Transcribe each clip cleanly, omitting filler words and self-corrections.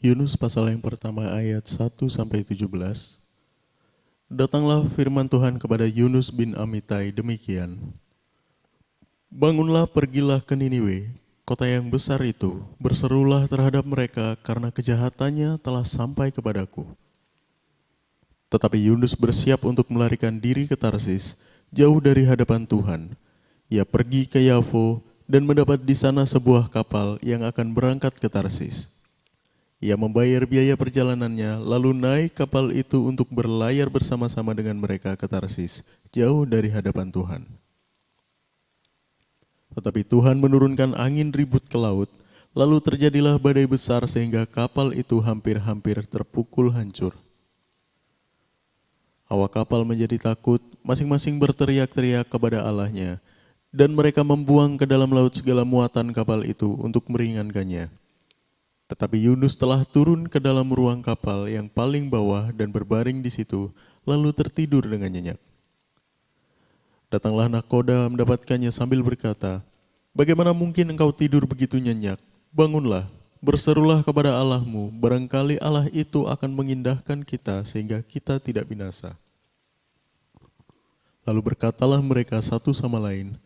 Yunus pasal yang pertama ayat 1-17. Datanglah firman Tuhan kepada Yunus bin Amitai demikian. Bangunlah, pergilah ke Niniwe, kota yang besar itu, berserulah terhadap mereka karena kejahatannya telah sampai kepadaku. Tetapi Yunus bersiap untuk melarikan diri ke Tarsis, jauh dari hadapan Tuhan. Ia pergi ke Yafo dan mendapat di sana sebuah kapal yang akan berangkat ke Tarsis. Ia membayar biaya perjalanannya, lalu naik kapal itu untuk berlayar bersama-sama dengan mereka ke Tarsis, jauh dari hadapan Tuhan. Tetapi Tuhan menurunkan angin ribut ke laut, lalu terjadilah badai besar sehingga kapal itu hampir-hampir terpukul hancur. Awak kapal menjadi takut, masing-masing berteriak-teriak kepada Allahnya, dan mereka membuang ke dalam laut segala muatan kapal itu untuk meringankannya. Tetapi Yunus telah turun ke dalam ruang kapal yang paling bawah dan berbaring di situ, lalu tertidur dengan nyenyak. Datanglah nahkoda mendapatkannya sambil berkata, "Bagaimana mungkin engkau tidur begitu nyenyak? Bangunlah, berserulah kepada Allahmu, barangkali Allah itu akan mengindahkan kita sehingga kita tidak binasa." Lalu berkatalah mereka satu sama lain,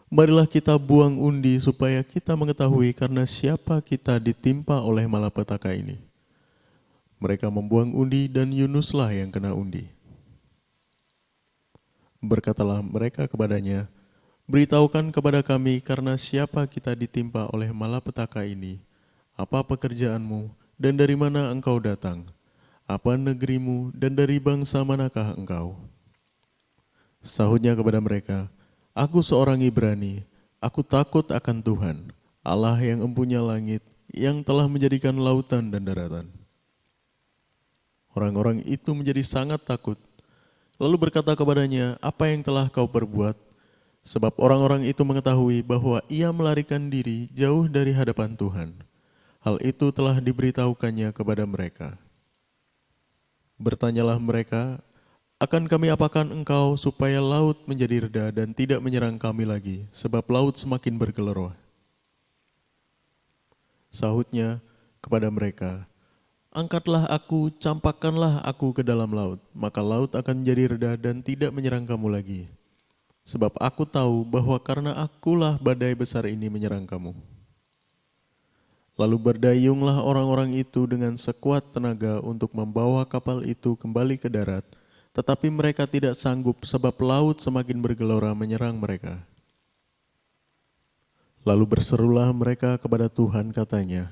"Marilah kita buang undi supaya kita mengetahui karena siapa kita ditimpa oleh malapetaka ini." Mereka membuang undi dan Yunuslah yang kena undi. Berkatalah mereka kepadanya, "Beritahukan kepada kami karena siapa kita ditimpa oleh malapetaka ini. Apa pekerjaanmu dan dari mana engkau datang? Apa negerimu dan dari bangsa manakah engkau?" Sahutnya kepada mereka, "Aku seorang Ibrani, aku takut akan Tuhan, Allah yang empunya langit, yang telah menjadikan lautan dan daratan." Orang-orang itu menjadi sangat takut, lalu berkata kepadanya, "Apa yang telah kau perbuat?" Sebab orang-orang itu mengetahui bahwa ia melarikan diri jauh dari hadapan Tuhan. Hal itu telah diberitahukannya kepada mereka. Bertanyalah mereka, "Akan kami apakan engkau supaya laut menjadi reda dan tidak menyerang kami lagi, sebab laut semakin bergelora?" Sahutnya kepada mereka, "Angkatlah aku, campakkanlah aku ke dalam laut, maka laut akan menjadi reda dan tidak menyerang kamu lagi. Sebab aku tahu bahwa karena akulah badai besar ini menyerang kamu." Lalu berdayunglah orang-orang itu dengan sekuat tenaga untuk membawa kapal itu kembali ke darat, tetapi mereka tidak sanggup sebab laut semakin bergelora menyerang mereka. Lalu berserulah mereka kepada Tuhan katanya,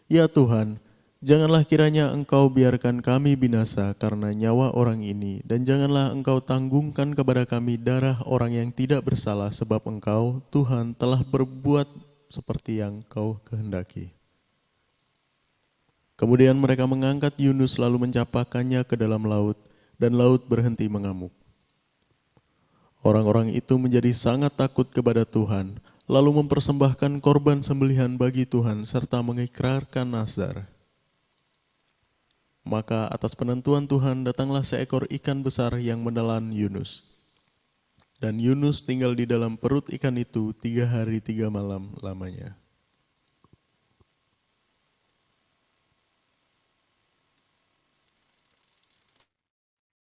"Ya Tuhan, janganlah kiranya engkau biarkan kami binasa karena nyawa orang ini, dan janganlah engkau tanggungkan kepada kami darah orang yang tidak bersalah sebab engkau, Tuhan, telah berbuat seperti yang kau kehendaki." Kemudian mereka mengangkat Yunus lalu mencapakannya ke dalam laut, dan laut berhenti mengamuk. Orang-orang itu menjadi sangat takut kepada Tuhan, lalu mempersembahkan korban sembelihan bagi Tuhan serta mengikrarkan nazar. Maka atas penentuan Tuhan datanglah seekor ikan besar yang menelan Yunus. Dan Yunus tinggal di dalam perut ikan itu 3 hari 3 malam lamanya.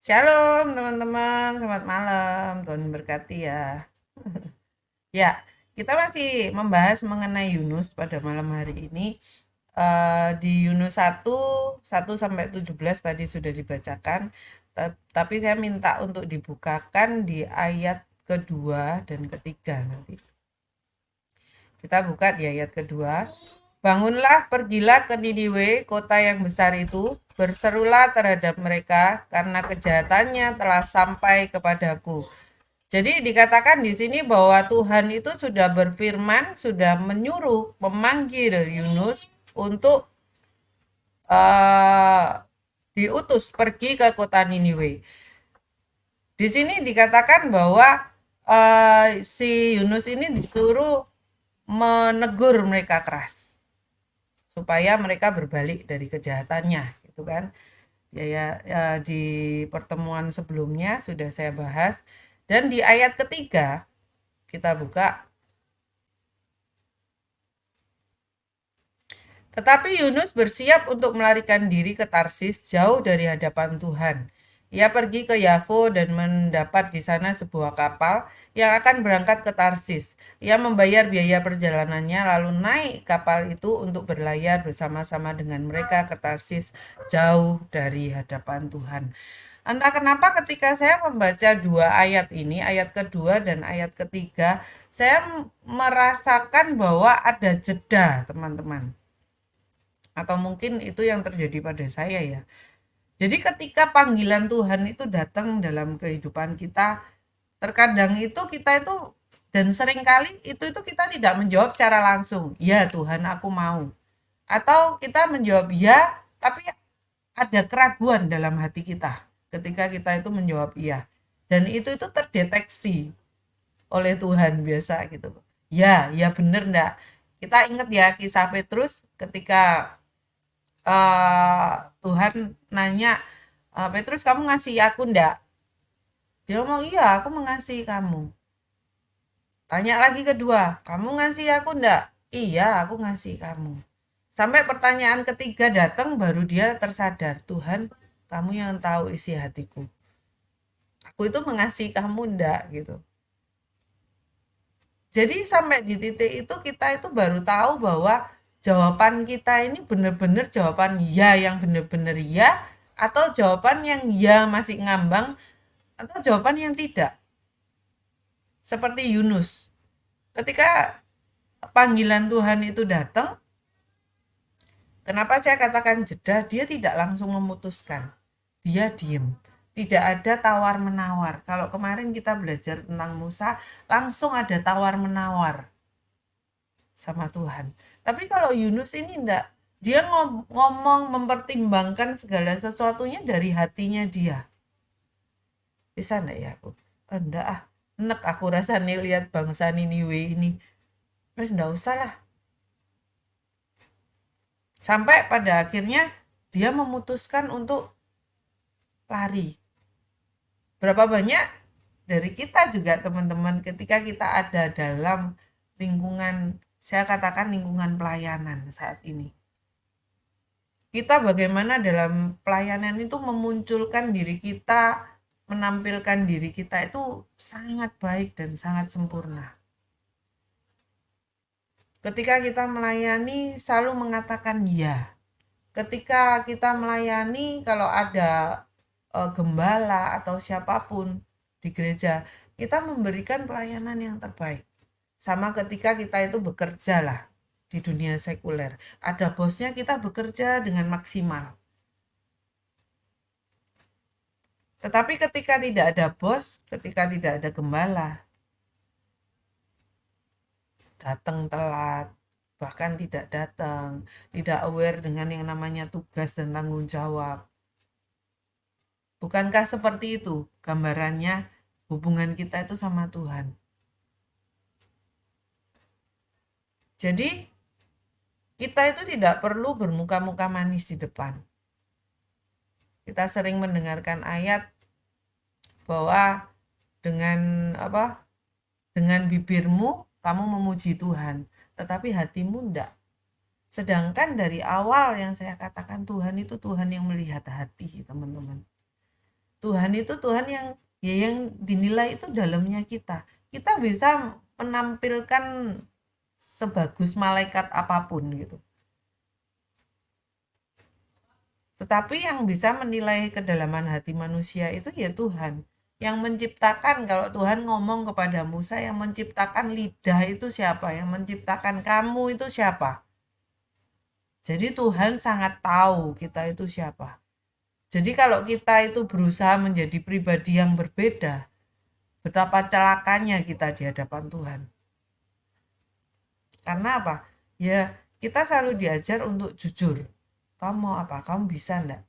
Shalom teman-teman, selamat malam, Tuhan berkati ya. Ya, kita masih membahas mengenai Yunus pada malam hari ini. Di Yunus 1 sampai 17 tadi sudah dibacakan, tapi saya minta untuk dibukakan di ayat kedua dan ketiga nanti. Kita buka di ayat kedua. "Bangunlah, pergilah ke Niniwe, kota yang besar itu, berserulah terhadap mereka, karena kejahatannya telah sampai kepadaku." Jadi dikatakan di sini bahwa Tuhan itu sudah berfirman, sudah menyuruh, memanggil Yunus untuk diutus pergi ke kota Niniwe. Di sini dikatakan bahwa si Yunus ini disuruh menegur mereka keras supaya mereka berbalik dari kejahatannya, gitu kan? Ya, di pertemuan sebelumnya sudah saya bahas. Dan di ayat ketiga kita buka. Tetapi Yunus bersiap untuk melarikan diri ke Tarsis jauh dari hadapan Tuhan. Ia pergi ke Yafo dan mendapat di sana sebuah kapal yang akan berangkat ke Tarsis. Ia membayar biaya perjalanannya lalu naik kapal itu untuk berlayar bersama-sama dengan mereka ke Tarsis jauh dari hadapan Tuhan. Entah kenapa ketika saya membaca dua ayat ini, ayat kedua dan ayat ketiga, saya merasakan bahwa ada jeda, teman-teman. Atau mungkin itu yang terjadi pada saya ya. Jadi ketika panggilan Tuhan itu datang dalam kehidupan kita, terkadang itu kita itu dan seringkali itu kita tidak menjawab secara langsung, "Ya Tuhan, aku mau." Atau kita menjawab ya, tapi ada keraguan dalam hati kita ketika kita itu menjawab iya. Dan itu terdeteksi oleh Tuhan biasa gitu. Ya, ya bener enggak. Kita ingat ya kisah Petrus ketika Tuhan nanya, Petrus kamu ngasihi aku ndak? Dia ngomong, iya aku mengasihi kamu. Tanya lagi kedua, kamu ngasihi aku ndak? Iya aku ngasihi kamu. Sampai pertanyaan ketiga datang baru dia tersadar, Tuhan kamu yang tahu isi hatiku. Aku itu mengasihi kamu ndak gitu. Jadi sampai di titik itu kita itu baru tahu bahwa jawaban kita ini benar-benar jawaban ya yang benar-benar ya atau jawaban yang ya masih ngambang atau jawaban yang tidak. Seperti Yunus. Ketika panggilan Tuhan itu datang, kenapa saya katakan jeda? Dia tidak langsung memutuskan. Dia diem. Tidak ada tawar-menawar. Kalau kemarin kita belajar tentang Musa, langsung ada tawar-menawar sama Tuhan. Tapi kalau Yunus ini enggak, dia ngomong mempertimbangkan segala sesuatunya dari hatinya dia. Bisa enggak ya aku? Enggak ah, enek aku rasanya lihat bangsa Niniwe ini. Mas enggak usah lah. Sampai pada akhirnya dia memutuskan untuk lari. Berapa banyak dari kita juga teman-teman ketika kita ada dalam lingkungan, saya katakan lingkungan pelayanan saat ini. Kita bagaimana dalam pelayanan itu memunculkan diri kita, menampilkan diri kita itu sangat baik dan sangat sempurna. Ketika kita melayani selalu mengatakan ya. Ketika kita melayani kalau ada gembala atau siapapun di gereja, kita memberikan pelayanan yang terbaik. Sama ketika kita itu bekerja lah di dunia sekuler. Ada bosnya kita bekerja dengan maksimal. Tetapi ketika tidak ada bos, ketika tidak ada gembala, datang telat, bahkan tidak datang, tidak aware dengan yang namanya tugas dan tanggung jawab. Bukankah seperti itu gambarannya hubungan kita itu sama Tuhan? Jadi kita itu tidak perlu bermuka-muka manis di depan. Kita sering mendengarkan ayat bahwa dengan dengan bibirmu kamu memuji Tuhan, tetapi hatimu enggak. Sedangkan dari awal yang saya katakan Tuhan itu Tuhan yang melihat hati, teman-teman. Tuhan itu Tuhan yang dinilai itu dalamnya kita. Kita bisa menampilkan sebagus malaikat apapun gitu. Tetapi yang bisa menilai kedalaman hati manusia itu ya Tuhan. Yang menciptakan, kalau Tuhan ngomong kepada Musa, yang menciptakan lidah itu siapa? Yang menciptakan kamu itu siapa? Jadi Tuhan sangat tahu kita itu siapa. Jadi kalau kita itu berusaha menjadi pribadi yang berbeda, betapa celakanya kita di hadapan Tuhan. Karena apa? Ya kita selalu diajar untuk jujur. Kamu mau apa? Kamu bisa enggak?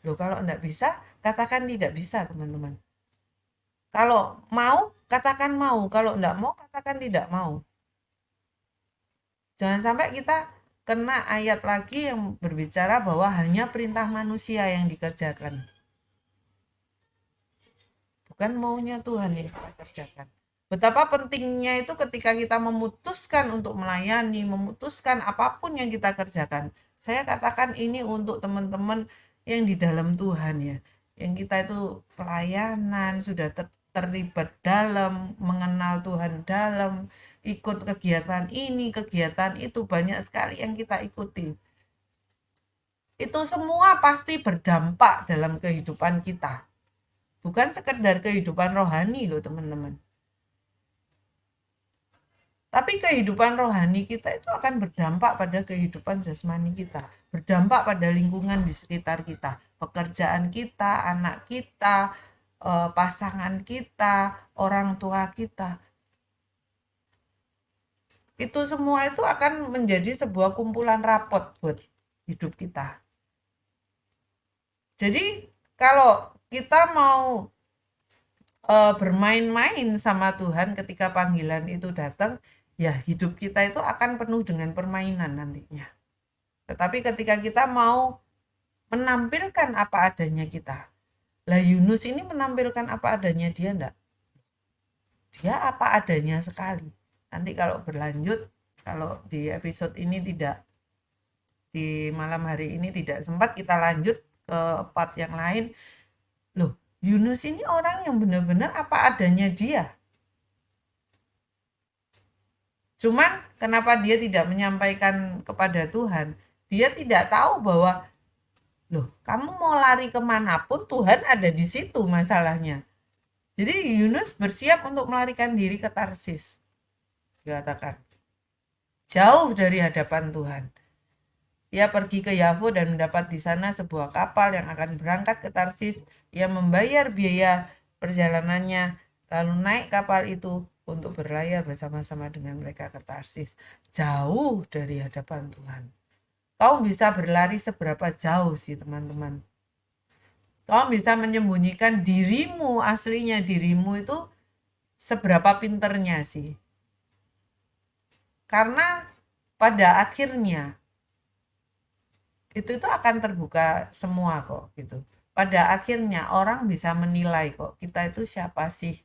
Loh kalau enggak bisa, katakan tidak bisa teman-teman. Kalau mau, katakan mau. Kalau enggak mau, katakan tidak mau. Jangan sampai kita kena ayat lagi yang berbicara bahwa hanya perintah manusia yang dikerjakan. Bukan maunya Tuhan yang kita kerjakan. Betapa pentingnya itu ketika kita memutuskan untuk melayani, memutuskan apapun yang kita kerjakan. Saya katakan ini untuk teman-teman yang di dalam Tuhan ya. Yang kita itu pelayanan, sudah terlibat dalam, mengenal Tuhan dalam, ikut kegiatan ini, kegiatan itu, banyak sekali yang kita ikuti. Itu semua pasti berdampak dalam kehidupan kita. Bukan sekedar kehidupan rohani loh teman-teman. Tapi kehidupan rohani kita itu akan berdampak pada kehidupan jasmani kita, berdampak pada lingkungan di sekitar kita, pekerjaan kita, anak kita, pasangan kita, orang tua kita. Itu semua itu akan menjadi sebuah kumpulan rapot buat hidup kita. Jadi kalau kita mau bermain-main sama Tuhan ketika panggilan itu datang, ya hidup kita itu akan penuh dengan permainan nantinya. Tetapi ketika kita mau menampilkan apa adanya kita, lah Yunus ini menampilkan apa adanya dia enggak? Dia apa adanya sekali. Nanti kalau berlanjut, kalau di episode ini tidak, di malam hari ini tidak sempat, kita lanjut ke part yang lain. Loh, Yunus ini orang yang benar-benar apa adanya dia. Cuman kenapa dia tidak menyampaikan kepada Tuhan? Dia tidak tahu bahwa, loh, kamu mau lari kemanapun Tuhan ada di situ masalahnya. Jadi Yunus bersiap untuk melarikan diri ke Tarsis. Dikatakan. Jauh dari hadapan Tuhan. Ia pergi ke Yafo dan mendapat di sana sebuah kapal yang akan berangkat ke Tarsis. Ia membayar biaya perjalanannya, lalu naik kapal itu untuk berlayar bersama-sama dengan mereka ke Tarsis. Jauh dari hadapan Tuhan. Kau bisa berlari seberapa jauh sih teman-teman? Kau bisa menyembunyikan dirimu, aslinya dirimu itu seberapa pinternya sih? Karena pada akhirnya itu akan terbuka semua kok gitu. Pada akhirnya orang bisa menilai kok kita itu siapa sih.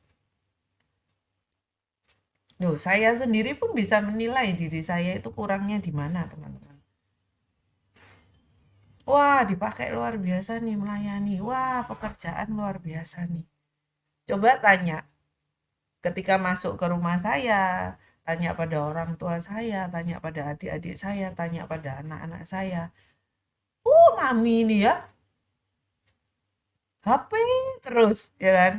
Loh, saya sendiri pun bisa menilai diri saya itu kurangnya di mana, teman-teman. Wah, dipakai luar biasa nih melayani. Wah, pekerjaan luar biasa nih. Coba tanya, ketika masuk ke rumah saya, tanya pada orang tua saya, tanya pada adik-adik saya, tanya pada anak-anak saya. Mami ini ya, HP terus, ya kan?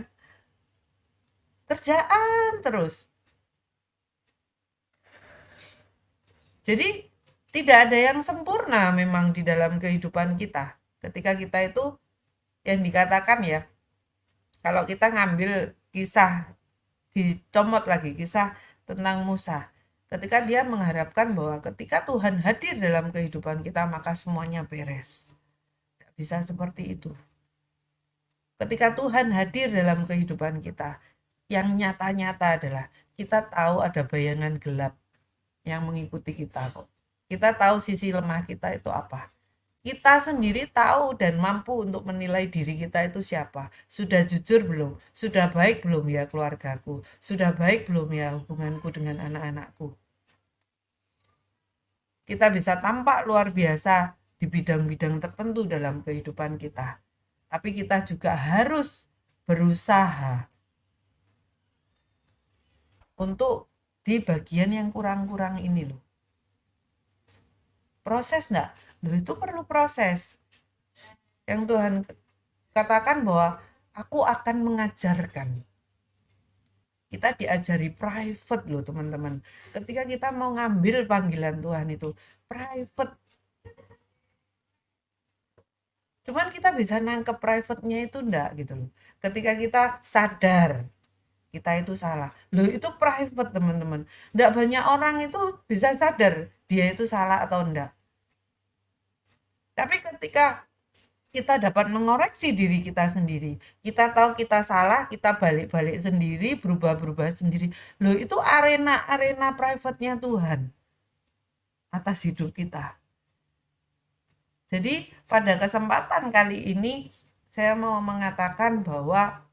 Kerjaan terus. Jadi tidak ada yang sempurna memang di dalam kehidupan kita. Ketika kita itu yang dikatakan ya, kalau kita ngambil kisah, dicomot lagi kisah tentang Musa. Ketika dia mengharapkan bahwa ketika Tuhan hadir dalam kehidupan kita maka semuanya beres. Tidak bisa seperti itu. Ketika Tuhan hadir dalam kehidupan kita, yang nyata-nyata adalah kita tahu ada bayangan gelap yang mengikuti kita kok. Kita tahu sisi lemah kita itu apa. Kita sendiri tahu dan mampu untuk menilai diri kita itu siapa. Sudah jujur belum? Sudah baik belum ya keluargaku? Sudah baik belum ya hubunganku dengan anak-anakku? Kita bisa tampak luar biasa di bidang-bidang tertentu dalam kehidupan kita. Tapi kita juga harus berusaha untuk di bagian yang kurang-kurang ini loh. Proses enggak? Loh, itu perlu proses. Yang Tuhan katakan bahwa aku akan mengajarkan. Kita diajari private loh teman-teman. Ketika kita mau ngambil panggilan Tuhan itu private. Cuman kita bisa nangkep private-nya itu enggak gitu loh. Ketika kita sadar kita itu salah. Loh, itu private teman-teman. Enggak banyak orang itu bisa sadar dia itu salah atau enggak. Tapi ketika kita dapat mengoreksi diri kita sendiri, kita tahu kita salah, kita balik-balik sendiri, berubah-berubah sendiri. Loh, itu arena private-nya Tuhan atas hidup kita. Jadi pada kesempatan kali ini saya mau mengatakan bahwa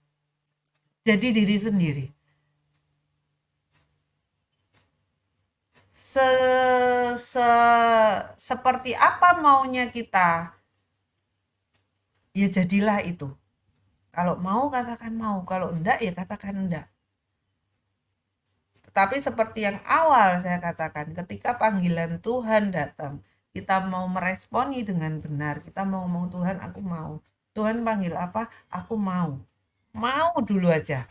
jadi diri sendiri. seperti apa maunya kita, ya jadilah itu. Kalau mau katakan mau, kalau enggak ya katakan enggak. Tapi seperti yang awal saya katakan, ketika panggilan Tuhan datang, kita mau meresponi dengan benar, kita mau ngomong Tuhan aku mau. Tuhan panggil apa? Aku mau. Mau dulu aja.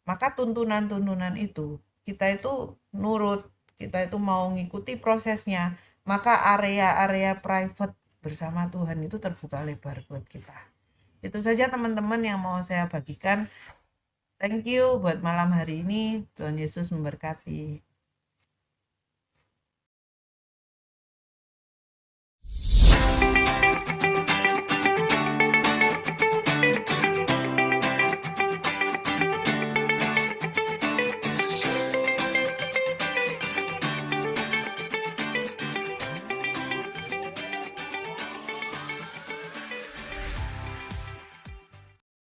Maka tuntunan-tuntunan itu, kita itu nurut, kita itu mau ngikuti prosesnya, maka area-area private bersama Tuhan itu terbuka lebar buat kita. Itu saja teman-teman yang mau saya bagikan. Thank you buat malam hari ini. Tuhan Yesus memberkati.